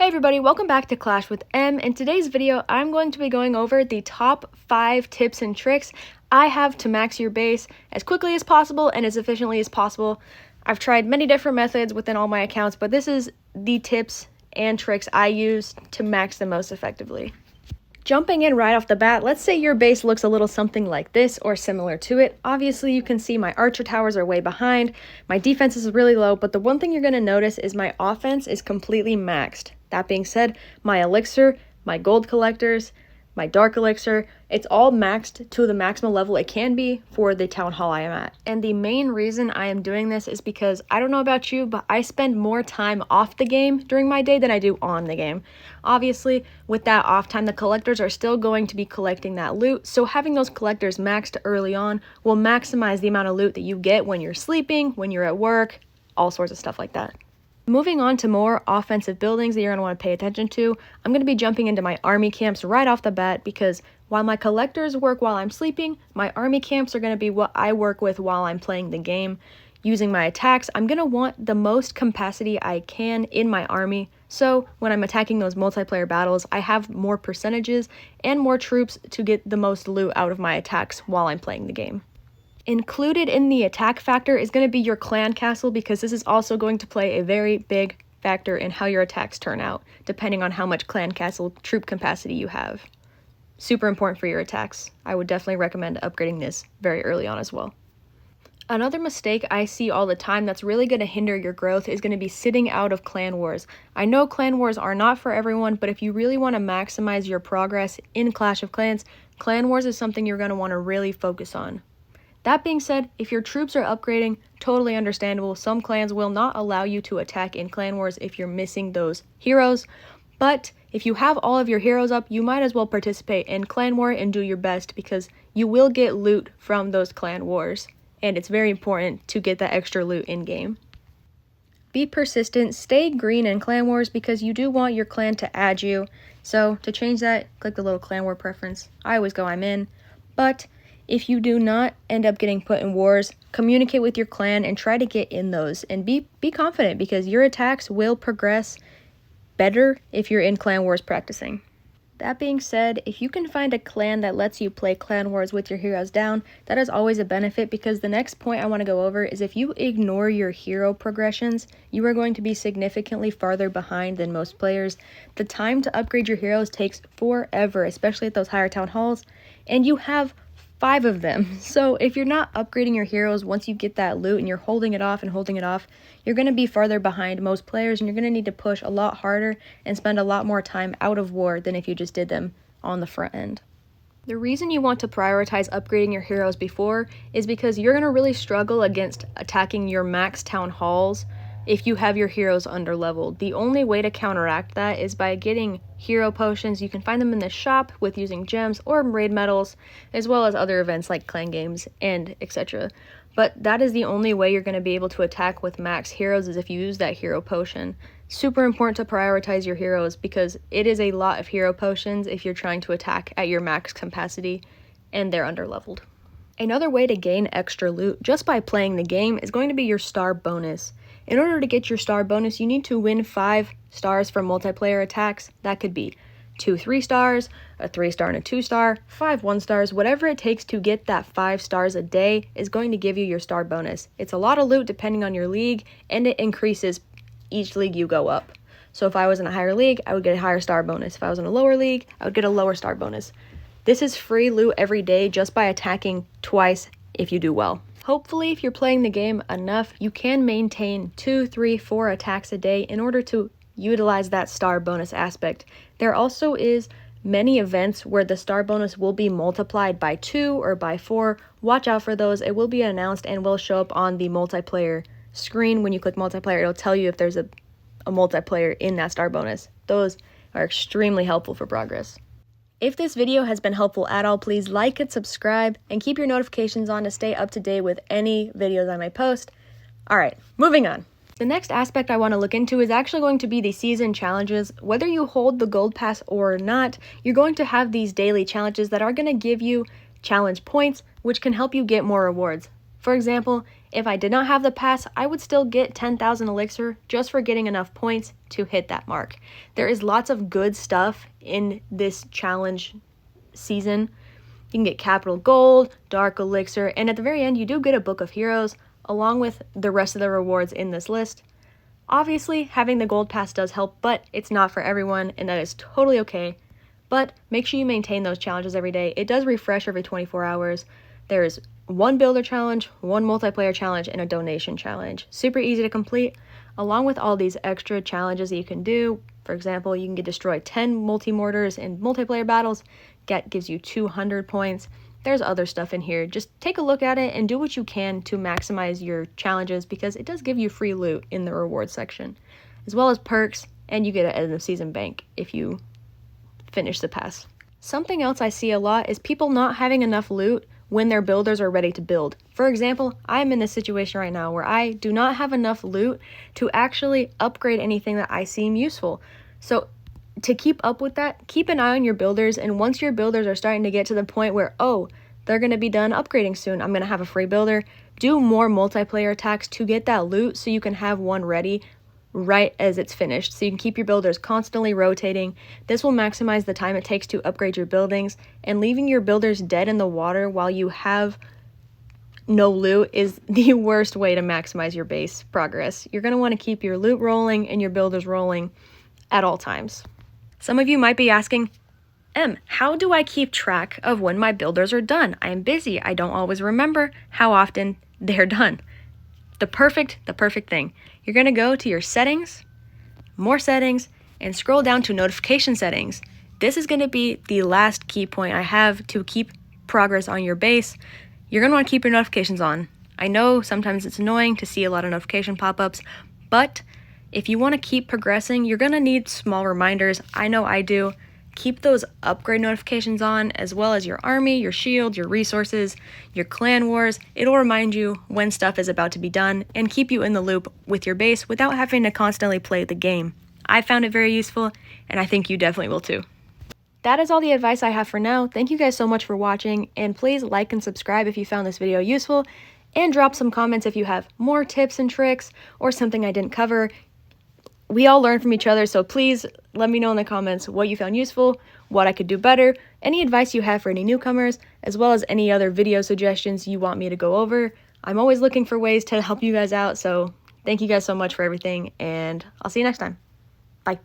Hey everybody, welcome back to Clash with M. In today's video, I'm going to be going over the top 5 tips and tricks I have to max your base as quickly as possible and as efficiently as possible. I've tried many different methods within all my accounts, but this is the tips and tricks I use to max them most effectively. Jumping in right off the bat, let's say your base looks a little something like this or similar to it. Obviously, you can see my archer towers are way behind, my defense is really low, but the one thing you're going to notice is my offense is completely maxed. That being said, my elixir, my gold collectors, my dark elixir, it's all maxed to the maximum level it can be for the town hall I am at. And the main reason I am doing this is because, I don't know about you, but I spend more time off the game during my day than I do on the game. Obviously, with that off time, the collectors are still going to be collecting that loot, so having those collectors maxed early on will maximize the amount of loot that you get when you're sleeping, when you're at work, all sorts of stuff like that. Moving on to more offensive buildings that you're going to want to pay attention to, I'm going to be jumping into my army camps right off the bat because while my collectors work while I'm sleeping, my army camps are going to be what I work with while I'm playing the game. Using my attacks, I'm going to want the most capacity I can in my army, so when I'm attacking those multiplayer battles, I have more percentages and more troops to get the most loot out of my attacks while I'm playing the game. Included in the attack factor is going to be your clan castle because this is also going to play a very big factor in how your attacks turn out, depending on how much clan castle troop capacity you have. Super important for your attacks. I would definitely recommend upgrading this very early on as well. Another mistake I see all the time that's really going to hinder your growth is going to be sitting out of clan wars. I know clan wars are not for everyone, but if you really want to maximize your progress in Clash of Clans, clan wars is something you're going to want to really focus on. That being said, if your troops are upgrading, totally understandable. Some clans will not allow you to attack in clan wars if you're missing those heroes, but if you have all of your heroes up, you might as well participate in clan war and do your best because you will get loot from those clan wars, and it's very important to get that extra loot in game. Be persistent, stay green in clan wars because you do want your clan to add you. So to change that, click the little clan war preference. I always go I'm in, but if you do not end up getting put in wars, communicate with your clan and try to get in those and be confident because your attacks will progress better if you're in clan wars practicing. That being said, if you can find a clan that lets you play clan wars with your heroes down, that is always a benefit because the next point I want to go over is if you ignore your hero progressions, you are going to be significantly farther behind than most players. The time to upgrade your heroes takes forever, especially at those higher town halls, and you have 5 of them. So if you're not upgrading your heroes once you get that loot and you're holding it off, you're going to be farther behind most players and you're going to need to push a lot harder and spend a lot more time out of war than if you just did them on the front end. The reason you want to prioritize upgrading your heroes before is because you're going to really struggle against attacking your max town halls if you have your heroes underleveled. The only way to counteract that is by getting hero potions. You can find them in the shop with using gems or raid medals, as well as other events like clan games and etc. But that is the only way you're going to be able to attack with max heroes is if you use that hero potion. Super important to prioritize your heroes because it is a lot of hero potions if you're trying to attack at your max capacity and they're underleveled. Another way to gain extra loot just by playing the game is going to be your star bonus. In order to get your star bonus, you need to win 5 stars from multiplayer attacks. That could be 2 3-stars, a 3-star and a 2-star, 5 1-stars, whatever it takes to get that 5 stars a day is going to give you your star bonus. It's a lot of loot depending on your league, and it increases each league you go up. So if I was in a higher league, I would get a higher star bonus. If I was in a lower league, I would get a lower star bonus. This is free loot every day just by attacking twice if you do well. Hopefully, if you're playing the game enough, you can maintain 2, 3, 4 attacks a day in order to utilize that star bonus aspect. There also is many events where the star bonus will be multiplied by 2 or by 4. Watch out for those. It will be announced and will show up on the multiplayer screen. When you click multiplayer, it'll tell you if there's a multiplayer in that star bonus. Those are extremely helpful for progress. If this video has been helpful at all, please like and subscribe and keep your notifications on to stay up to date with any videos I may post. Alright, moving on. The next aspect I want to look into is actually going to be the season challenges. Whether you hold the gold pass or not, you're going to have these daily challenges that are going to give you challenge points, which can help you get more rewards. For example, If I did not have the pass, I would still get 10,000 elixir just for getting enough points to hit that mark. There is lots of good stuff in this challenge season. You can get capital gold, dark elixir, and at the very end you do get a book of heroes along with the rest of the rewards in this list. Obviously, having the gold pass does help, but it's not for everyone, and that is totally okay. But make sure you maintain those challenges every day. It does refresh every 24 hours. There's one builder challenge, one multiplayer challenge, and a donation challenge. Super easy to complete, along with all these extra challenges that you can do. For example, you can destroy 10 multi-mortars in multiplayer battles. Gives you 200 points. There's other stuff in here. Just take a look at it and do what you can to maximize your challenges, because it does give you free loot in the reward section, as well as perks, and you get an end of season bank if you finish the pass. Something else I see a lot is people not having enough loot when their builders are ready to build. For example, I'm in this situation right now where I do not have enough loot to actually upgrade anything that I seem useful. So to keep up with that, keep an eye on your builders, and once your builders are starting to get to the point where, oh, they're going to be done upgrading soon, I'm going to have a free builder, do more multiplayer attacks to get that loot so you can have one ready right as it's finished, so you can keep your builders constantly rotating. This will maximize the time it takes to upgrade your buildings, and leaving your builders dead in the water while you have no loot is the worst way to maximize your base progress. You're going to want to keep your loot rolling and your builders rolling at all times. Some of you might be asking, how do I keep track of when my builders are done? I am busy. I don't always remember how often they're done. The perfect thing. You're going to go to your settings, more settings, and scroll down to notification settings. This is going to be the last key point I have to keep progress on your base. You're going to want to keep your notifications on. I know sometimes it's annoying to see a lot of notification pop-ups, but if you want to keep progressing, you're going to need small reminders. I know I do. Keep those upgrade notifications on, as well as your army, your shield, your resources, your clan wars. It'll remind you when stuff is about to be done and keep you in the loop with your base without having to constantly play the game. I found it very useful, and I think you definitely will too. That is all the advice I have for now. Thank you guys so much for watching, and please like and subscribe if you found this video useful, and drop some comments if you have more tips and tricks or something I didn't cover. We all learn from each other, so please let me know in the comments what you found useful, what I could do better, any advice you have for any newcomers, as well as any other video suggestions you want me to go over. I'm always looking for ways to help you guys out, so thank you guys so much for everything, and I'll see you next time. Bye.